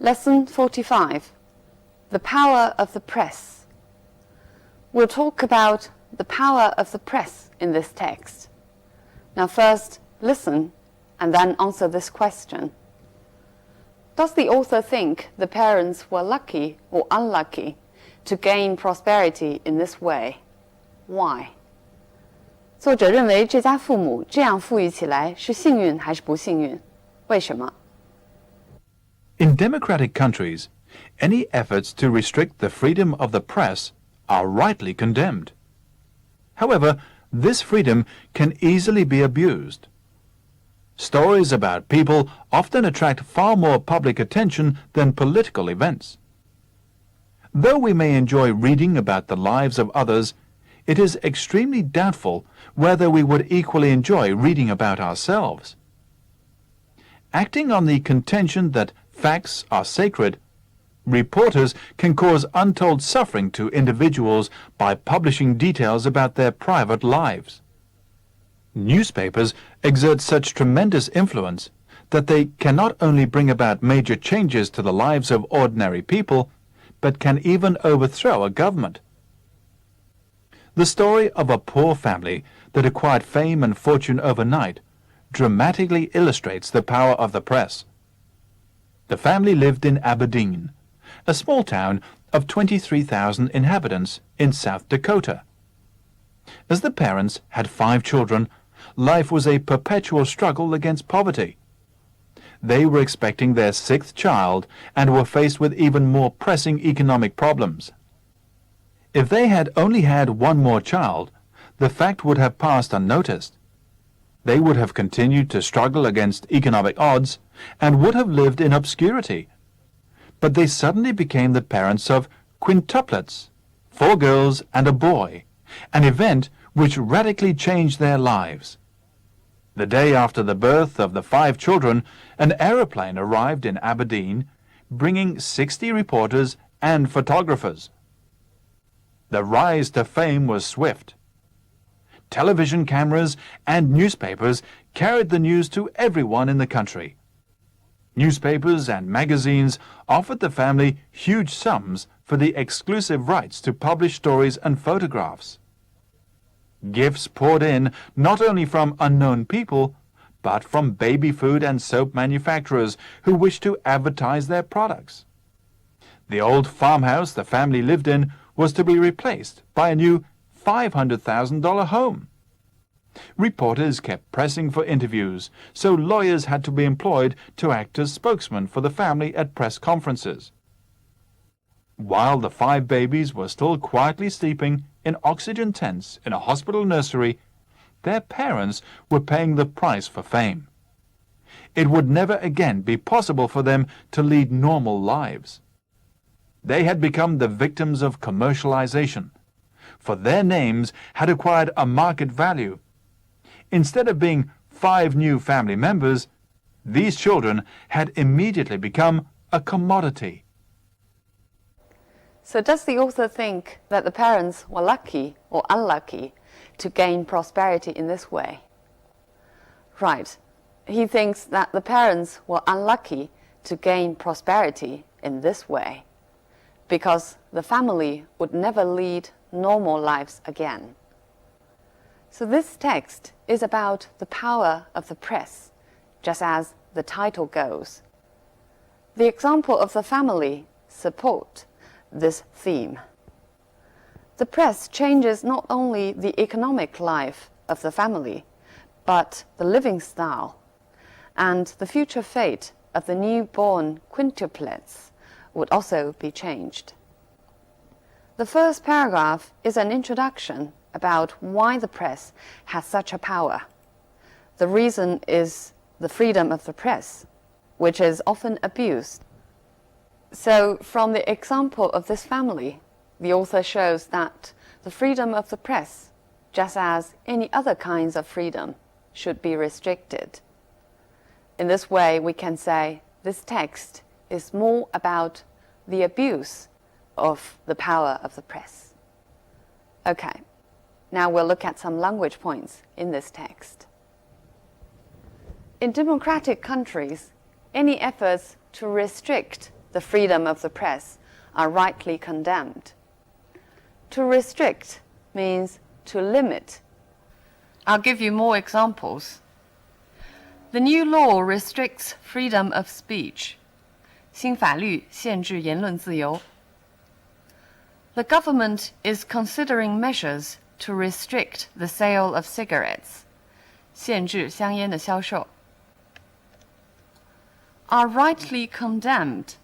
Lesson 45. The power of the press. We'll talk about the power of the press in this text. Now first, listen and then answer this question. Does the author think the parents were lucky or unlucky to gain prosperity in this way? Why? 作者认为这家父母这样富裕起来是幸运还是不幸运？为什么？ In democratic countries, any efforts to restrict the freedom of the press are rightly condemned. However, this freedom can easily be abused. Stories about people often attract far more public attention than political events. Though we may enjoy reading about the lives of others, it is extremely doubtful whether we would equally enjoy reading about ourselves. Acting on the contention that facts are sacred, reporters can cause untold suffering to individuals by publishing details about their private lives. Newspapers exert such tremendous influence that they can not only bring about major changes to the lives of ordinary people, but can even overthrow a government. The story of a poor family that acquired fame and fortune overnight dramatically illustrates the power of the press. The family lived in Aberdeen, a small town of 23,000 inhabitants in South Dakota. As the parents had 5 children, life was a perpetual struggle against poverty. They were expecting their 6th child and were faced with even more pressing economic problems. If they had only had one more child, the fact would have passed unnoticed. They would have continued to struggle against economic odds and would have lived in obscurity. But they suddenly became the parents of quintuplets, 4 girls and a boy, an event which radically changed their lives. The day after the birth of the 5 children, an aeroplane arrived in Aberdeen, bringing 60 reporters and photographers. The rise to fame was swift. Television cameras and newspapers carried the news to everyone in the country. Newspapers and magazines offered the family huge sums for the exclusive rights to publish stories and photographs. Gifts poured in not only from unknown people, but from baby food and soap manufacturers who wished to advertise their products. The old farmhouse the family lived in was to be replaced by a new $500,000 home. Reporters kept pressing for interviews, so lawyers had to be employed to act as spokesmen for the family at press conferences. While the 5 babies were still quietly sleeping in oxygen tents in a hospital nursery, their parents were paying the price for fame. It would never again be possible for them to lead normal lives. They had become the victims of commercialization, for their names had acquired a market value. Instead of being 5 new family members, these children had immediately become a commodity. So does the author think that the parents were lucky or unlucky to gain prosperity in this way? Right. He thinks that the parents were unlucky to gain prosperity in this way, because the family would never lead normal lives again. So this text is about the power of the press, just as the title goes. The example of the family support this theme. The press changes not only the economic life of the family, but the living style, and the future fate of the newborn quintuplets would also be changed. The first paragraph is an introduction about why the press has such a power. The reason is the freedom of the press, which is often abused. So, from the example of this family, the author shows that the freedom of the press, just as any other kinds of freedom, should be restricted. In this way, we can say this text is more about the abuse of the power of the press. Okay, now we'll look at some language points in this text. In democratic countries, any efforts to restrict the freedom of the press are rightly condemned. To restrict means to limit. I'll give you more examples. The new law restricts freedom of speech. 新法律限制言论自由。The government is considering measures to restrict the sale of cigarettes. 限制香烟的销售。Are rightly condemned.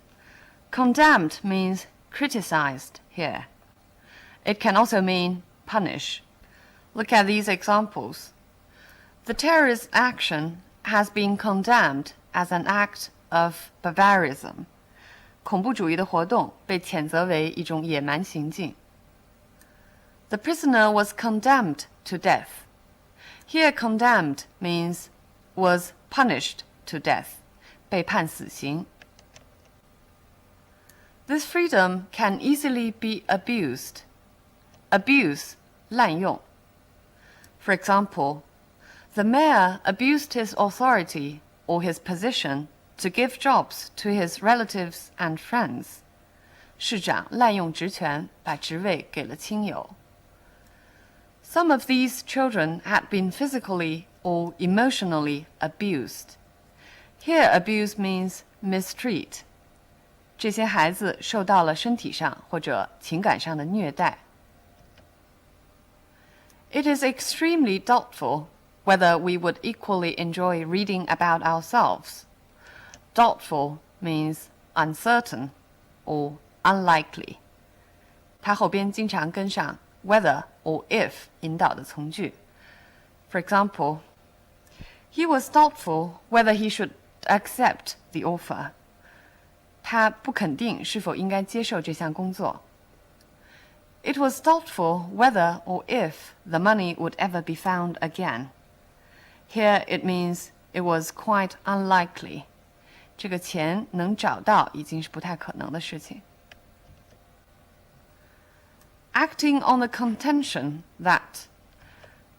Condemned means criticized here. It can also mean punish. Look at these examples. The terrorist action has been condemned as an act of barbarism. 恐怖主义的活动被谴责为一种野蛮行径。The prisoner was condemned to death. Here condemned means was punished to death. 被判死刑。This freedom can easily be abused. Abuse, 滥用。For example, the mayor abused his authority or his position to give jobs to his relatives and friends. 市长滥用职权，把职位给了亲友。Some of these children had been physically or emotionally abused. Here, abuse means mistreat. 这些孩子受到了身体上或者情感上的虐待。It is extremely doubtful whether we would equally enjoy reading about ourselves. Doubtful means uncertain or unlikely. 它后边经常跟上 whether or if 引导的从句。For example, he was doubtful whether he should accept the offer. 他不肯定是否应该接受这项工作。It was doubtful whether or if the money would ever be found again. Here it means it was quite unlikely. 这个钱能找到已经是不太可能的事情。Acting on the contention that.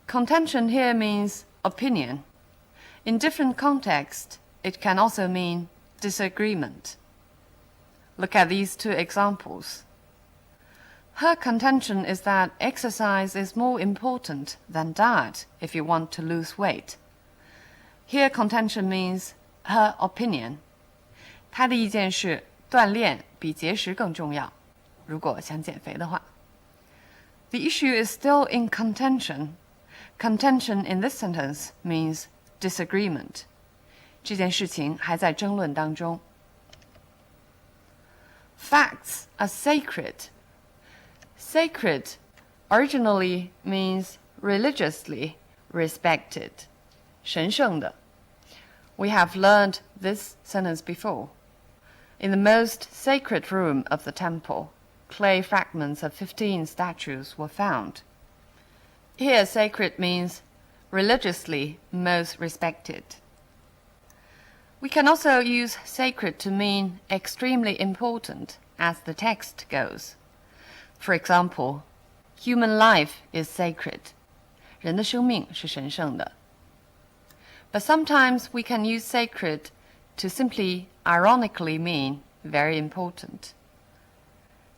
Contention here means opinion. In different contexts, it can also mean disagreement. Look at these two examples. Her contention is that exercise is more important than diet if you want to lose weight. Here contention means her opinion. 她的意见是锻炼比节食更重要，如果想减肥的话。The issue is still in contention. Contention in this sentence means disagreement. 这件事情还在争论当中。Facts are sacred. Sacred originally means religiously respected. 神圣的。We have learned this sentence before. In the most sacred room of the temple, clay fragments of 15 statues were found. Here, sacred means religiously most respected. We can also use sacred to mean extremely important, as the text goes. For example, human life is sacred. 人的生命是神圣的。But sometimes we can use sacred to simply ironically mean very important.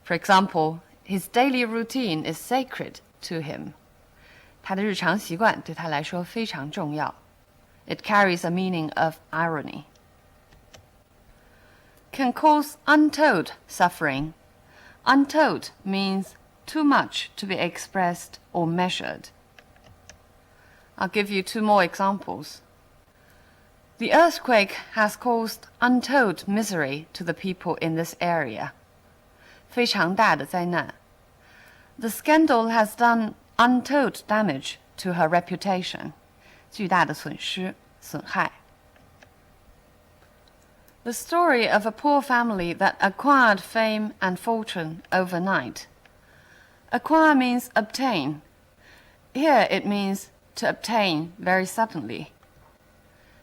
For example, his daily routine is sacred to him. 他的日常习惯对他来说非常重要。It carries a meaning of irony. Can cause untold suffering. Untold means too much to be expressed or measured. I'll give you two more examples. The earthquake has caused untold misery to the people in this area. 非常大的灾难。The scandal has done untold damage to her reputation. 巨大的损失、损害。The story of a poor family that acquired fame and fortune overnight. Acquire means obtain. Here it means to obtain very suddenly.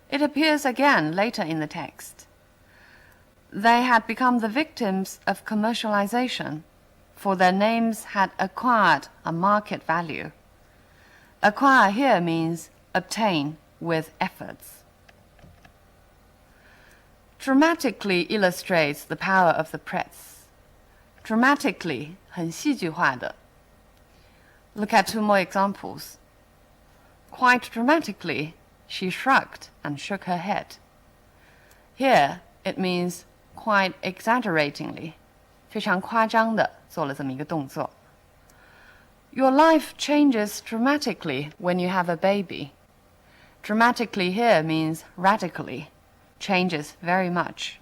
It appears again later in the text. They had become the victims of commercialization, for their names had acquired a market value. Acquire here means obtain with efforts. dramatically illustrates the power of the press. Dramatically 很戏剧化的。Look at two more examples. Quite dramatically, she shrugged and shook her head. Here, it means quite exaggeratingly. 非常夸张的做了这么一个动作。Your life changes dramatically when you have a baby. Dramatically here means radically, changes very much.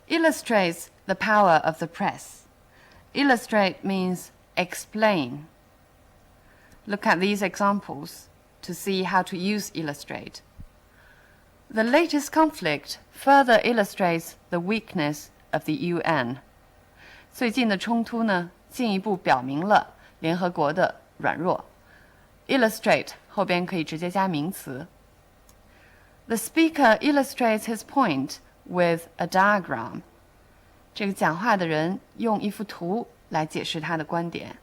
Illustrates the power of the press. Illustrate means explain. Look at these examples to see how to use illustrate. The latest conflict further illustrates the weakness of the UN. 最近的冲突呢，进一步表明了联合国的软弱。Illustrate 后边可以直接加名词。The speaker illustrates his point with a diagram. 这个讲话的人用一幅图来解释他的观点。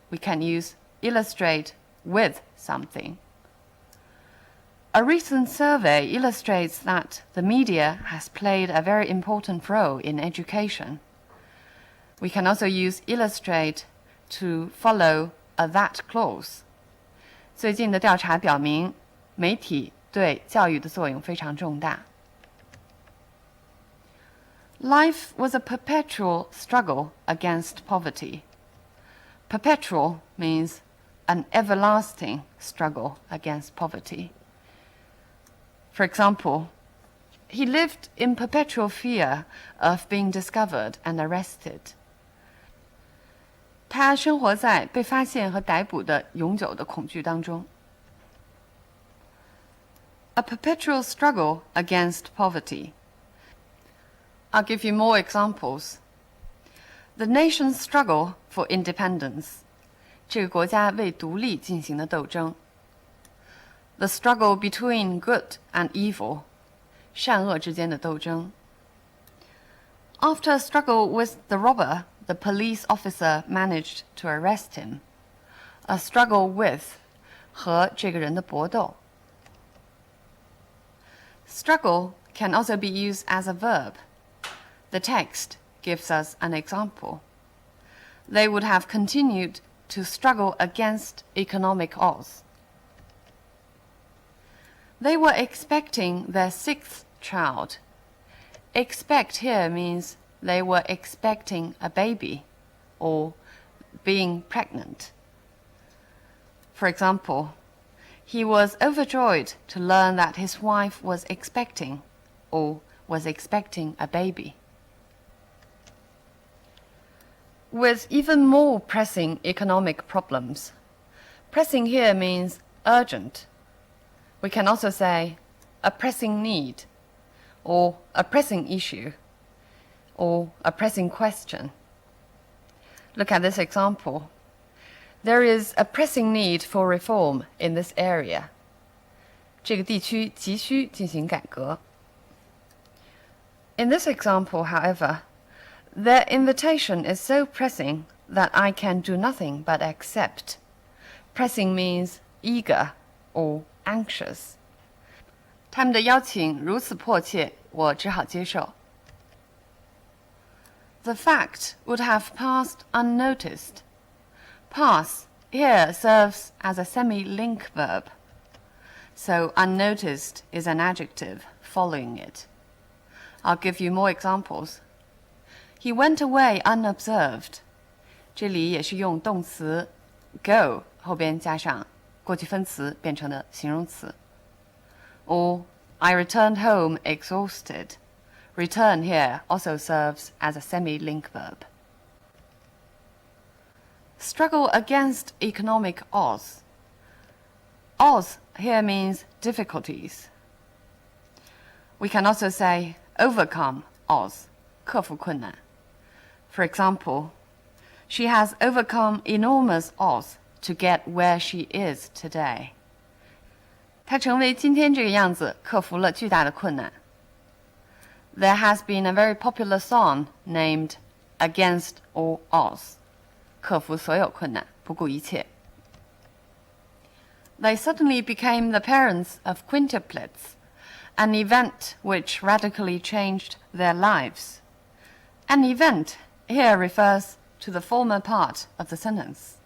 We can use illustrate with something. A recent survey illustrates that the media has played a very important role in education. We can also use illustrate to follow a that clause. 最近的调查表明，媒体对教育的作用非常重大。Life was a perpetual struggle against poverty. Perpetual means an everlasting struggle against poverty. For example, he lived in perpetual fear of being discovered and arrested. 他生活在被发现和逮捕的永久的恐惧当中。A perpetual struggle against poverty. I'll give you more examples. The nation's struggle for independence. 这个国家为独立进行的斗争。The struggle between good and evil. 善恶之间的斗争。After a struggle with the robber, the police officer managed to arrest him. A struggle with 和这个人的搏斗。Struggle can also be used as a verb. The text gives us an example. They would have continued to struggle against economic odds. They were expecting their 6th child. Expect here means they were expecting a baby or being pregnant. For example, he was overjoyed to learn that his wife was expecting or was expecting a baby. With even more pressing economic problems. Pressing here means urgent. We can also say a pressing need, or a pressing issue, or a pressing question. Look at this example. There is a pressing need for reform in this area. 这个地区急需进行改革。In this example, however, their invitation is so pressing that I can do nothing but accept. Pressing means eager or anxious. 他们的邀请如此迫切，我只好接受。The fact would have passed unnoticed. Pass here serves as a semi-link verb. So unnoticed is an adjective following it. I'll give you more examples. He went away unobserved. 这里也是用动词 go 后边加上过去分词变成的形容词。Or I returned home exhausted. Return here also serves as a semi-link verb. Struggle against economic odds. Odds here means difficulties. We can also say overcome odds, 克服困难。For example, she has overcome enormous odds to get where she is today. 她成为今天这个样子，克服了巨大的困难。There has been a very popular song named Against All Odds. 克服所有困难，不顾一切。They suddenly became the parents of quintuplets an event which radically changed their lives. An event here refers to the former part of the sentence.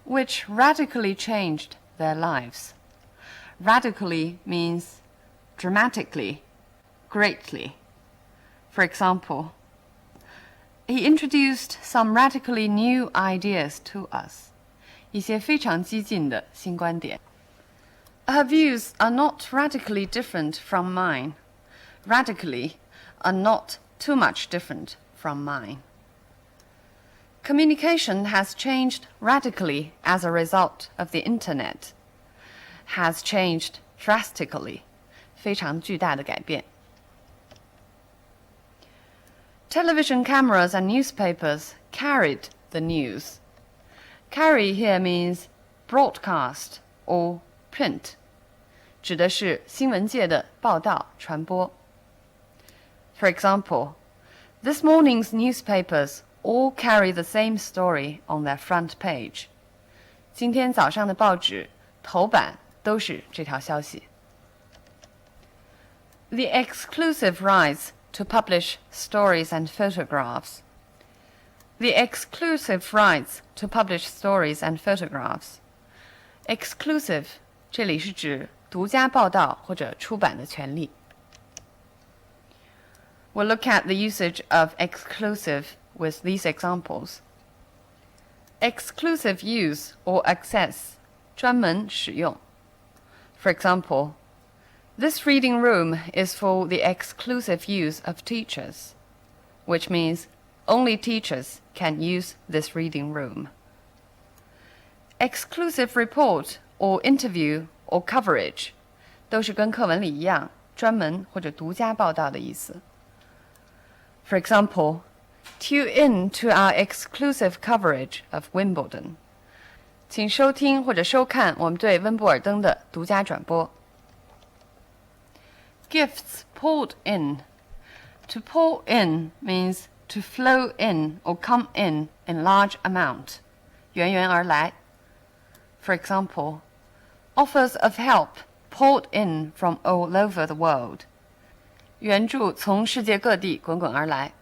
Which radically changed their lives. Radically means dramatically, greatly. For example, he introduced some radically new ideas to us. 一些非常激进的新观点。Her views are not radically different from mine. Radically are not too much different from mine. Communication has changed radically as a result of the internet. Has changed drastically. 非常巨大的改变。Television cameras and newspapers carried the news. Carry here means broadcast or print. 指的是新闻界的报道传播。For example, this morning's newspapers all carry the same story on their front page. 今天早上的报纸头版都是这条消息。The exclusive rights to publish stories and photographs. The exclusive rights to publish stories and photographs. Exclusive 这里是指独家报道或者出版的权利。We'll look at the usage of exclusive with these examples. Exclusive use or access 专门使用。For example, this reading room is for the exclusive use of teachers, which means only teachers can use this reading room. Exclusive report or interview or coverage 都是跟课文里一样，专门或者独家报道的意思。For example, tune in to our exclusive coverage of Wimbledon. 请收听或者收看我们对温布尔登的独家转播。Gifts poured in. To pour in means to flow in or come in large amount. 源源而来。For example, offers of help poured in from all over the world. 援助从世界各地滚滚而来。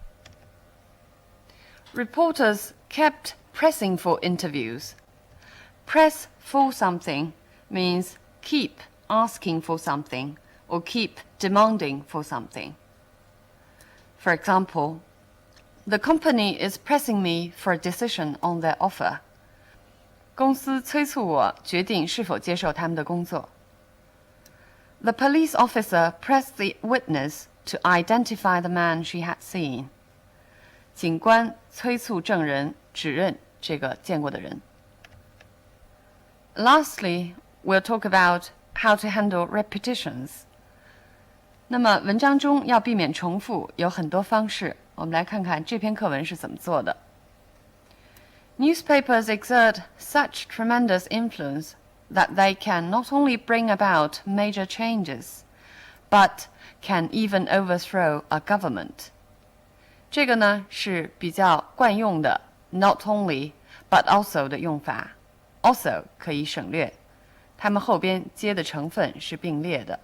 Reporters kept pressing for interviews. Press for something means keep asking for something or keep demanding for something. For example, the company is pressing me for a decision on their offer. 公司催促我决定是否接受他们的工作。The police officer pressed the witness to identify the man she had seen. 警官催促证人指认这个见过的人。Lastly, we'll talk about how to handle repetitions. 那么文章中要避免重复有很多方式，我们来看看这篇课文是怎么做的。Newspapers exert such tremendous influence that they can not only bring about major changes, but can even overthrow a government. 这个呢是比较惯用的 not only but also 的用法 also 可以省略，它们后边接的成分是并列的。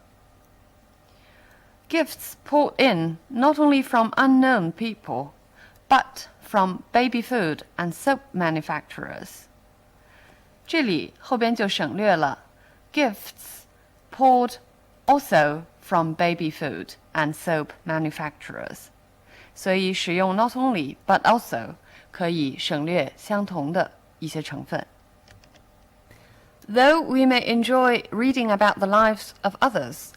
Gifts poured in not only from unknown people, but from baby food and soap manufacturers. 这里后边就省略了 gifts poured also from baby food and soap manufacturers. 所以使用 not only but also 可以省略相同的一些成分。Though we may enjoy reading about the lives of others,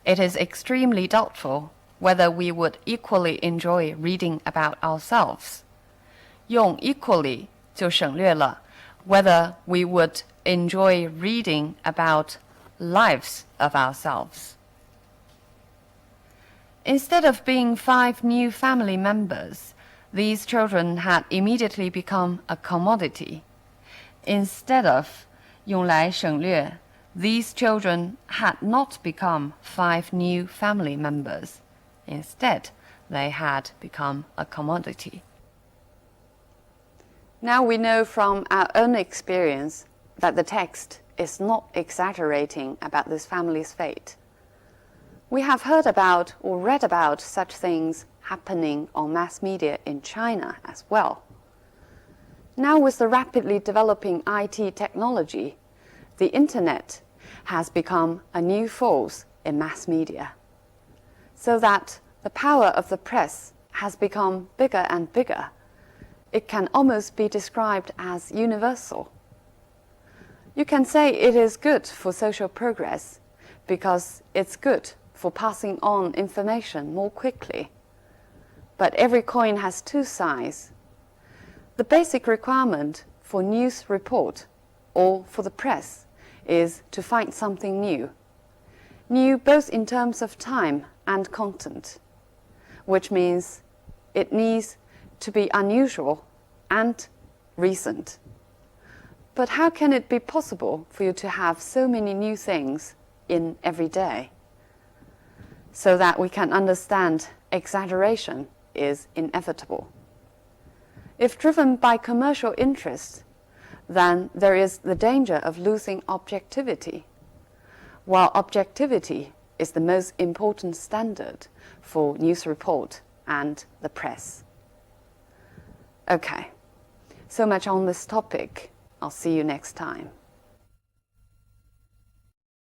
it is extremely doubtful whether we would equally enjoy reading about ourselves. 用 equally 就省略了 whether we would enjoy reading about lives of ourselves. Instead of being 5 new family members, these children had immediately become a commodity. Instead of 用来省略 these children had not become 5 new family members. Instead, they had become a commodity. Now we know from our own experience that the text is not exaggerating about this family's fate. We have heard about or read about such things happening on mass media in China as well. Now, with the rapidly developing IT technology, the internet has become a new force in mass media, so that the power of the press has become bigger and bigger. It can almost be described as universal. You can say it is good for social progress because it's good for passing on information more quickly. But every coin has two sides. The basic requirement for news report or for the press is to find something new. New both in terms of time and content, which means it needs to be unusual and recent. But how can it be possible for you to have so many new things in every day? So that we can understand exaggeration is inevitable. If driven by commercial interest, then there is the danger of losing objectivity, while objectivity is the most important standard for news report and the press. Okay, so much on this topic. I'll see you next time.